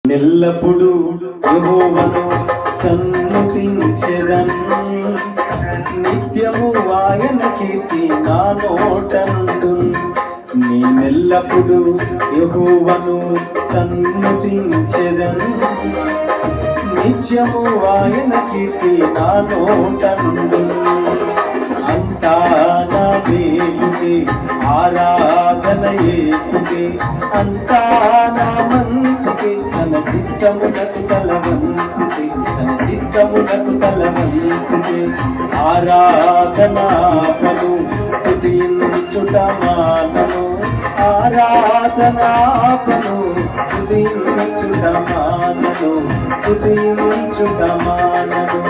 నెల్లప్పుడు యెహోవాను సన్నుతించెదన్, నిత్యము ఆయన కీర్తి నా నోట నుండున్. నేనెల్లప్పుడు యెహోవాను సన్నుతించెదన్, నిత్యము ఆయన కీర్తి నా నోట నుండున్. అంతా నా మేలుకే ఆరాధన యేసుకే, అంతా నా మంచికే, తన చిత్తమునకు తల వంచితే, తన చిత్తమునకు తల వంచితే. ఆరాధనాపను స్తుతించుట మానను, ఆరాధనాపను స్తుతించుట మానను, స్తుతించుట మానను.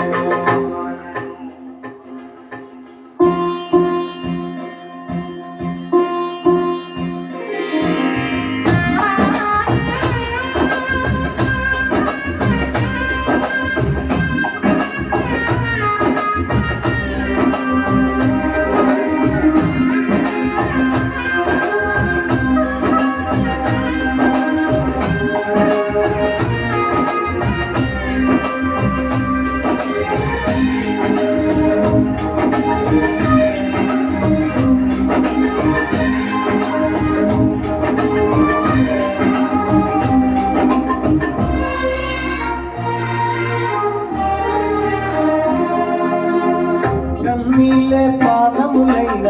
కన్నీళ్ళే పాదములైన,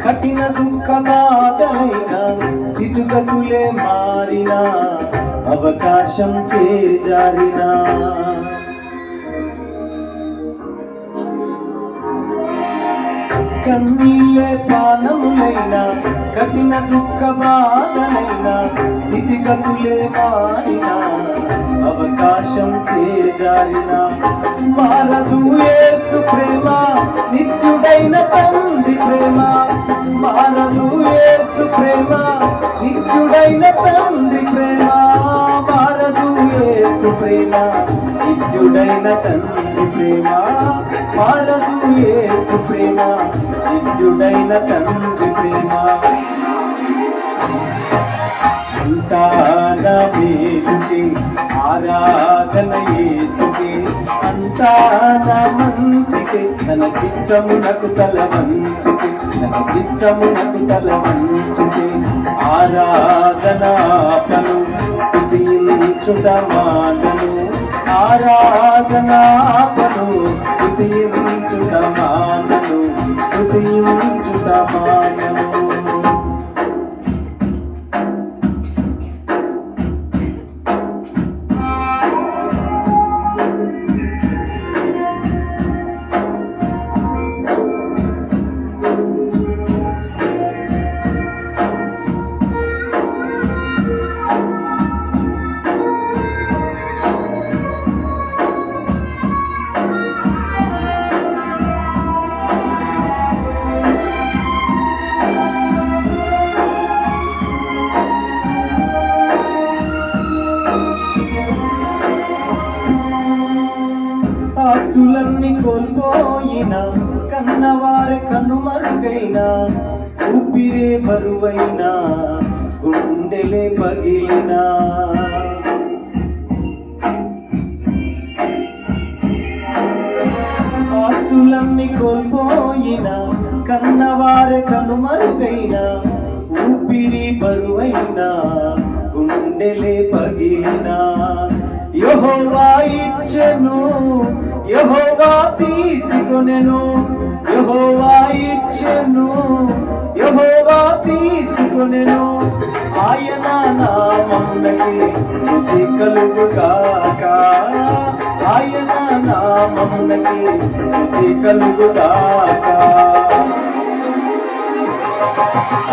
కఠిన దుఃఖ బాధలైన, స్థితిగతులే మారిన, అవకాశం చేజారిన. కన్నీళ్ళే పాదములైన, కఠిన దుఃఖ బాధలైన, స్థితిగతులే మారిన, అవకాశం చేజారిన. మారదు యేసు ప్రేమ, నిత్యుడైన తండ్రి ప్రేమ. మారదు యేసు ప్రేమ, నిత్యుడైన తండ్రి ప్రేమ. మారదు యేసు ప్రేమ, నిత్యుడైన తండ్రి ప్రేమ. మారదు యేసు ప్రేమ, నిత్యుడైన తండ్రి ప్రేమ. అంతా నా మేలుకే ఆరాధన యేసుకే, అంతా నా మంచికే, తన చిత్తమునకు తల వంచితే, తన చిత్తమునకు తల వంచితే. ఆరాధనాపను స్తుతించుట మానను, ఆరాధనాపను స్తుతించుట మానను, స్తుతించుట మానను. ఆస్తులన్నీ కోల్పోయినా, కన్నవారి కనుమరుగైనా, ఊపిరే బరువైనా, గుండెలే పగిలినా. ఆస్తులన్నీ కోల్పోయినా, కన్నవారి కనుమరుగైనా, ఊపిరి బరువైనా, గుండెలే పగిలినా. యెహోవా ఇచ్చెను, యెహోవా తీసుకొనెను, యెహోవా ఇచ్చెను, యెహోవా తీసుకొనెను. ఆయన నామమునకి స్తుతి కలుగుగాక, ఆయన నామమునకి స్తుతి కలుగుగాక.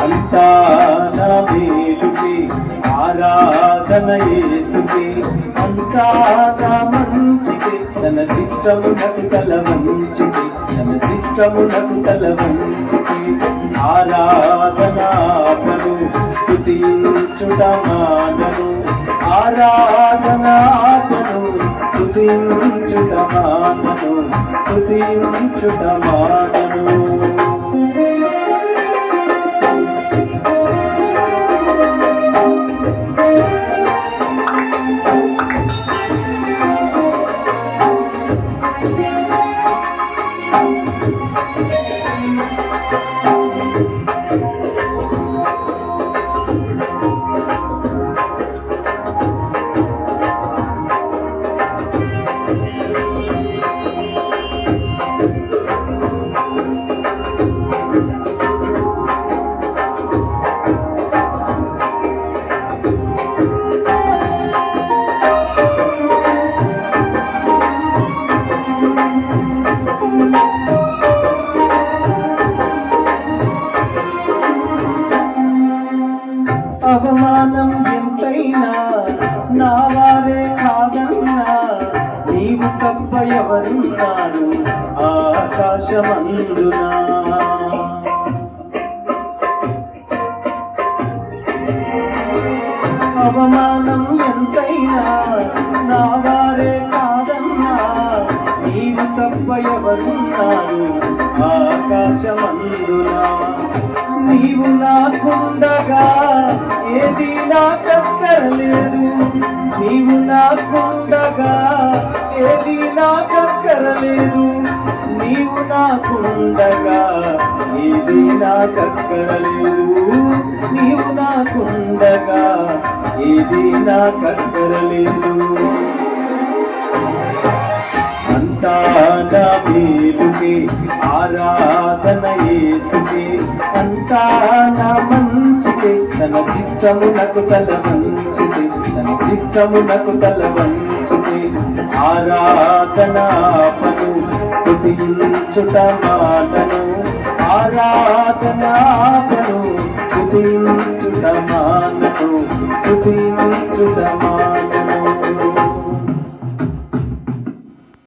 అంతా నా మేలుకే ఆరాధన యేసుకే, అంతా నా మంచికే, తన చిత్తమునకు తల వంచితే, తన చిత్తమునకు తల వంచితే. ఆరాధనాపను స్తుతించుట మానను, ఆరాధనాపను స్తుతించుట మానను, స్తుతించుట మానను. అవమానం ఎంతైనా నా వారే కాదన్నా, నీవు తప్ప ఎవరున్నారు ఆకాశమందునా. అవమానం ఎంతైనా నా వారే కాదన్నా, నీవు తప్ప ఎవరున్నారు ఆకాశమందునా. నీవు నాకుండగా ఏది నాకక్కరలేదు, నీవు నాకుండగా ఏది నాకక్కరలేదు, నీవు నాకుండగా ఏది నాకక్కరలేదు, నీవు నాకుండగా ఏది నాకక్కరలేదు. అంతా నా మేలుకే ఆరాధన యేసుకే, అంతా నా మంచికే, తన చిత్తమునకు తల వంచితే, తన చిత్తమునకు తల వంచితే. ఆరాధనాపను స్తుతించుట మానను, ఆరాధనాపను స్తుతించుట మానను, స్తుతించుట మానను.